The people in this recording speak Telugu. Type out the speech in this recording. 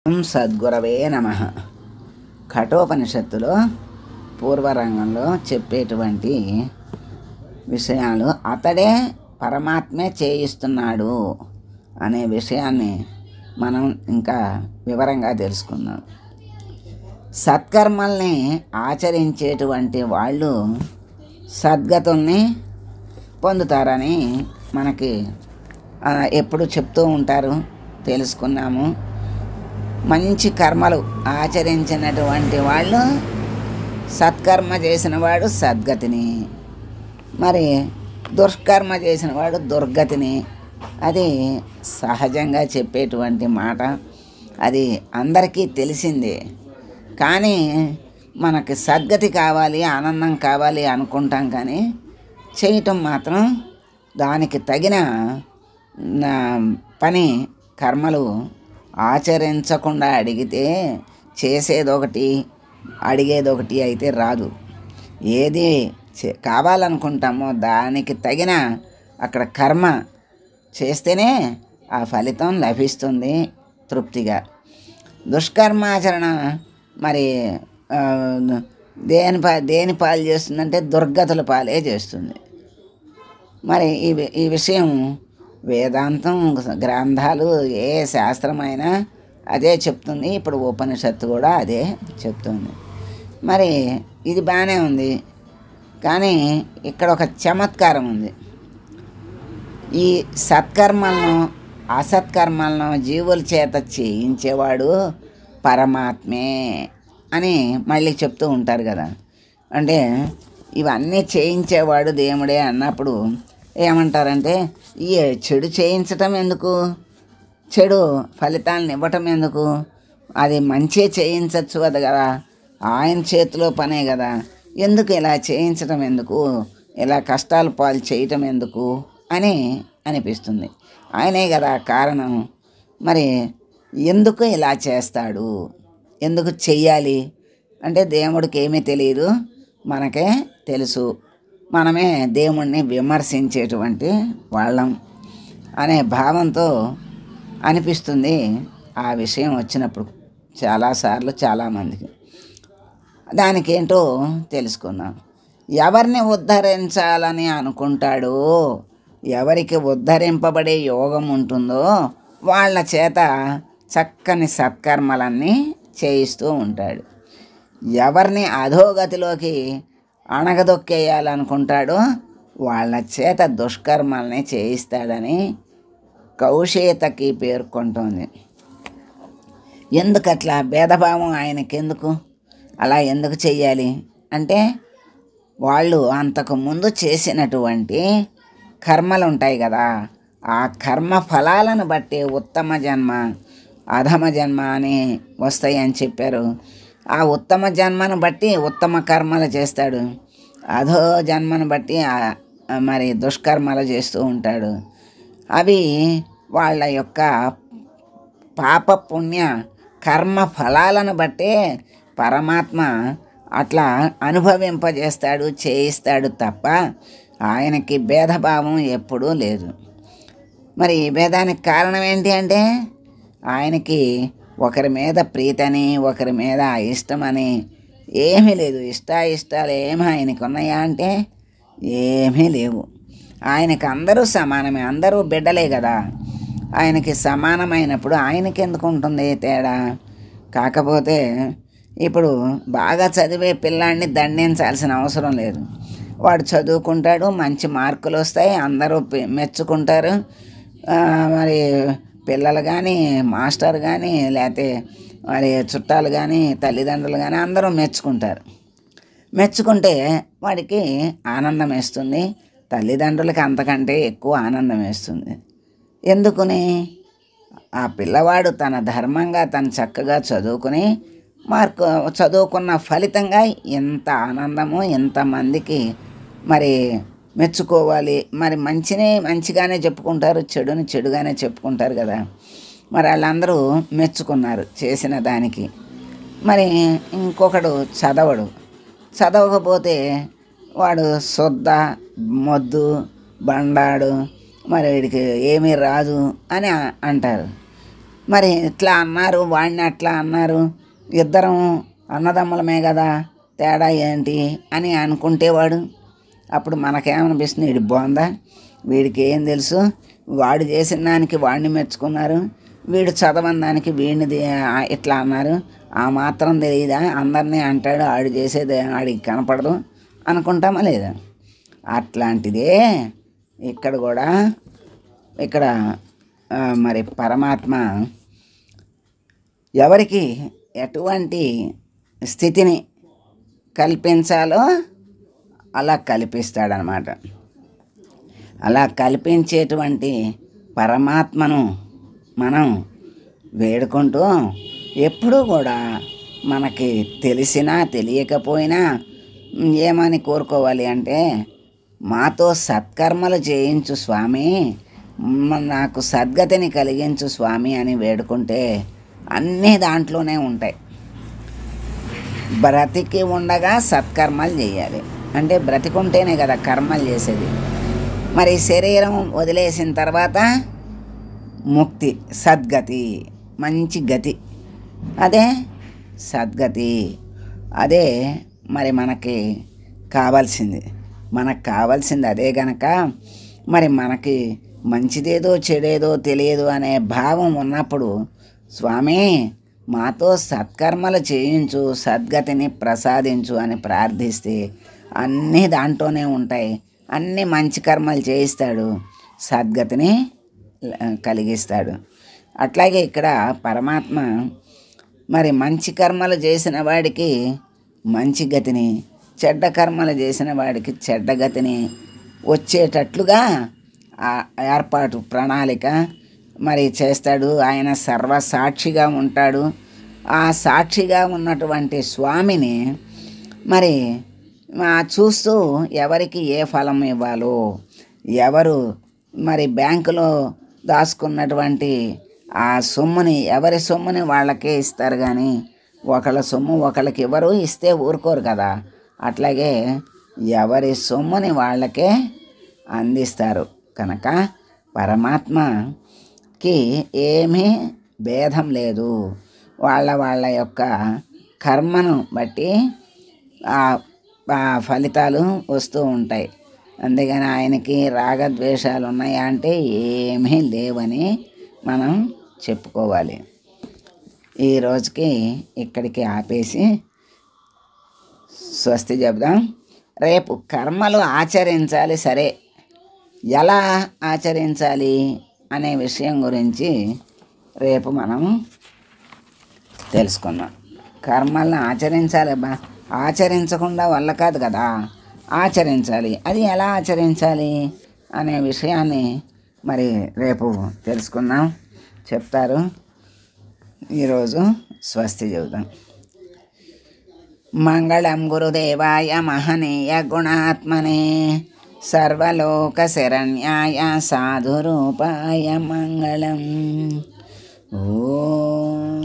సద్గురవే నమ. కఠోపనిషత్తులో పూర్వరంగంలో చెప్పేటువంటి విషయాలు అతడే పరమాత్మే చేయిస్తున్నాడు అనే విషయాన్ని మనం ఇంకా వివరంగా తెలుసుకుందాం. సత్కర్మల్ని ఆచరించేటువంటి వాళ్ళు సద్గతుల్ని పొందుతారని మనకి ఎప్పుడు చెప్తూ ఉంటారు, తెలుసుకున్నాము. మంచి కర్మలు ఆచరించినటువంటి వాళ్ళు, సత్కర్మ చేసిన వాడు సద్గతిని, మరి దుష్కర్మ చేసిన వాడు దుర్గతిని. అది సహజంగా చెప్పేటువంటి మాట, అది అందరికీ తెలిసిందే. కానీ మనకి సద్గతి కావాలి, ఆనందం కావాలి అనుకుంటాం, కానీ చేయటం మాత్రం దానికి తగిన పని కర్మలు ఆచరించకుండా అడిగితే చేసేదొకటి అడిగేదొకటి అయితే రాదు. ఏది కావాలనుకుంటామో దానికి తగిన అక్కడ కర్మ చేస్తేనే ఆ ఫలితం లభిస్తుంది తృప్తిగా. దుష్కర్మాచరణ మరి దేని పాలు చేస్తుందంటే దుర్గతుల పాలే చేస్తుంది. మరి ఈ విషయం వేదాంతం గ్రంథాలు ఏ శాస్త్రమైనా అదే చెప్తుంది. ఇప్పుడు ఉపనిషత్తు కూడా అదే చెప్తుంది. మరి ఇది బాగానే ఉంది, కానీ ఇక్కడ ఒక చమత్కారం ఉంది. ఈ సత్కర్మలను అసత్కర్మలను జీవుల చేత చేయించేవాడు పరమాత్మే అని మళ్ళీ చెప్తూ ఉంటారు కదా. అంటే ఇవన్నీ చేయించేవాడు దేవుడే అన్నప్పుడు ఏమంటారంటే, ఈ చెడు చేయించటం ఎందుకు, చెడు ఫలితాలను ఇవ్వటం ఎందుకు, అది మంచి చేయించవచ్చు అది కదా, ఆయన చేతిలో పనే కదా, ఎందుకు ఇలా చేయించటం ఎందుకు, ఇలా కష్టాలు పాలు చేయటం ఎందుకు అని అనిపిస్తుంది. ఆయనే కదా కారణం. మరి ఎందుకు ఇలా చేస్తాడు, ఎందుకు చెయ్యాలి అంటే దేవుడికి ఏమీ తెలియదు, మనకే తెలుసు. మనమే దేవుణ్ణి విమర్శించేటువంటి వాళ్ళం అనే భావంతో అనిపిస్తుంది ఆ విషయం వచ్చినప్పుడు చాలాసార్లు చాలామందికి. దానికి ఏంటో తెలుసుకుందాం. ఎవరిని ఉద్ధరించాలని అనుకుంటాడో, ఎవరికి ఉద్ధరింపబడే యోగం ఉంటుందో వాళ్ళ చేత చక్కని సత్కర్మలన్నీ చేయిస్తూ ఉంటాడు. ఎవరిని అధోగతిలోకి అణగదొక్కేయాలనుకుంటాడో వాళ్ళ చేత దుష్కర్మల్ని చేయిస్తాడని కౌశేతకి పేర్కొంటోంది. ఎందుకట్లా భేదభావం ఆయనకెందుకు, అలా ఎందుకు చెయ్యాలి అంటే, వాళ్ళు అంతకుముందు చేసినటువంటి కర్మలు ఉంటాయి కదా, ఆ కర్మ ఫలాలను బట్టి ఉత్తమ జన్మ అధమ జన్మ అని వస్తాయి అని చెప్పారు. ఆ ఉత్తమ జన్మను బట్టి ఉత్తమ కర్మలు చేస్తాడు, అధో జన్మను బట్టి మరి దుష్కర్మలు చేస్తూ ఉంటాడు. అవి వాళ్ళ యొక్క పాప పుణ్య కర్మ ఫలాలను బట్టే పరమాత్మ అట్లా అనుభవింపజేస్తాడు, చేయిస్తాడు తప్ప ఆయనకి భేదభావం ఎప్పుడూ లేదు. మరి ఈ భేదానికి కారణం ఏంటి అంటే, ఆయనకి ఒకరి మీద ప్రీతని ఒకరి మీద ఇష్టమని ఏమీ లేదు. ఇష్టాలు ఏమీ ఆయనకు ఉన్నాయా అంటే ఏమీ లేవు. ఆయనకి అందరూ సమానమే, అందరూ బిడ్డలే కదా. ఆయనకి సమానమైనప్పుడు ఆయనకి ఎందుకు ఉంటుంది తేడా? కాకపోతే ఇప్పుడు బాగా చదివే పిల్లాడిని దండించాల్సిన అవసరం లేదు. వాడు చదువుకుంటాడు, మంచి మార్కులు వస్తాయి, అందరూ మెచ్చుకుంటారు. మరి పిల్లలు కానీ, మాస్టర్ కానీ, లేకపోతే మరి చుట్టాలు కానీ, తల్లిదండ్రులు కానీ అందరూ మెచ్చుకుంటే వాడికి ఆనందం వేస్తుంది. తల్లిదండ్రులకి అంతకంటే ఎక్కువ ఆనందం వేస్తుంది. ఎందుకుని? ఆ పిల్లవాడు తన ధర్మంగా తను చక్కగా చదువుకున్న ఫలితంగా ఎంత ఆనందము, ఎంతమందికి మరి మెచ్చుకోవాలి. మరి మంచిగానే చెప్పుకుంటారు, చెడుని చెడుగానే చెప్పుకుంటారు కదా. మరి వాళ్ళందరూ మెచ్చుకున్నారు చేసిన దానికి. మరి ఇంకొకడు చదవకపోతే వాడు శుద్ధ మొద్దు బండాడు, మరి వీడికి ఏమీ రాదు అని అంటారు. మరి ఇట్లా అన్నారు, వాడిని అట్లా అన్నారు, ఇద్దరం అన్నదమ్ములమే కదా, తేడా ఏంటి అని అనుకుంటేవాడు. అప్పుడు మనకేమనిపిస్తుంది, వీడి బాగుందా, వీడికి ఏం తెలుసు, వాడు చేసిన దానికి వాడిని మెచ్చుకున్నారు, వీడు చదవని దానికి వీడిని ఇట్లా అన్నారు, ఆ మాత్రం తెలియదా, అందరినీ అంటాడు, ఆడు చేసేది ఆడికి కనపడదు అనుకుంటామా లేదా? అట్లాంటిదే ఇక్కడ కూడా. ఇక్కడ మరి పరమాత్మ ఎవరికి ఎటువంటి స్థితిని కల్పించాలో అలా కల్పిస్తాడనమాట. అలా కల్పించేటువంటి పరమాత్మను మనం వేడుకుంటూ ఎప్పుడూ కూడా మనకి తెలిసినా తెలియకపోయినా ఏమని కోరుకోవాలి అంటే, మాతో సత్కర్మలు చేయించు స్వామి, నాకు సద్గతిని కలిగించు స్వామి అని వేడుకుంటే అన్నీ దాంట్లోనే ఉంటాయి. బ్రతికి ఉండగా సత్కర్మలు చేయాలి అంటే బ్రతికుంటేనే కదా కర్మలు చేసేది. మరి శరీరం వదిలేసిన తర్వాత ముక్తి, సద్గతి, మంచి గతి, అదే సద్గతి. అదే మరి మనకి కావాల్సింది. మనకు కావాల్సింది అదే గనక మరి మనకి మంచిదేదో చెడేదో తెలియదు అనే భావం ఉన్నప్పుడు, స్వామి మాతో సత్కర్మలు చేయించు, సద్గతిని ప్రసాదించు అని ప్రార్థిస్తే అన్నీ దాంట్లోనే ఉంటాయి. అన్నీ మంచి కర్మలు చేయిస్తాడు, సద్గతిని కలిగిస్తాడు. అట్లాగే ఇక్కడ పరమాత్మ మరి మంచి కర్మలు చేసిన వాడికి మంచి గతిని, చెడ్డ కర్మలు చేసిన వాడికి చెడ్డ గతిని వచ్చేటట్లుగా ఏర్పాటు, ప్రణాళిక మరి చేస్తాడు. ఆయన సర్వసాక్షిగా ఉంటాడు. ఆ సాక్షిగా ఉన్నటువంటి స్వామిని మరి చూస్తూ ఎవరికి ఏ ఫలం ఇవ్వాలో, ఎవరు మరి బ్యాంకులో దాచుకున్నటువంటి ఆ సొమ్ముని, ఎవరి సొమ్ముని వాళ్ళకే ఇస్తారు కానీ ఒకళ్ళ సొమ్ము ఒకళ్ళకి ఎవరు ఇస్తే ఊరుకోరు కదా. అట్లాగే ఎవరి సొమ్ముని వాళ్ళకే అందిస్తారు కనుక పరమాత్మకి ఏమీ భేదం లేదు. వాళ్ళ యొక్క కర్మను బట్టి ఆ ఫలితాలు వస్తూ ఉంటాయి. అందుకని ఆయనకి రాగద్వేషాలు ఉన్నాయా అంటే ఏమీ లేవని మనం చెప్పుకోవాలి. ఈ రోజుకి ఇక్కడికి ఆపేసి స్వస్తి చెప్దాం. రేపు కర్మలు ఆచరించాలి, సరే ఎలా ఆచరించాలి అనే విషయం గురించి రేపు మనం తెలుసుకుందాం. కర్మలను ఆచరించాలి, ఆచరించకుండా వల్ల కాదు కదా, ఆచరించాలి. అది ఎలా ఆచరించాలి అనే విషయాన్ని మరి రేపు తెలుసుకుందాం, చెప్తారు. ఈరోజు స్వస్తి చెబుదాం. మంగళం గురుదేవాయ మహనీయ గుణాత్మనే సర్వలోక శరణ్యాయ సాధురూపాయ మంగళం. ఓం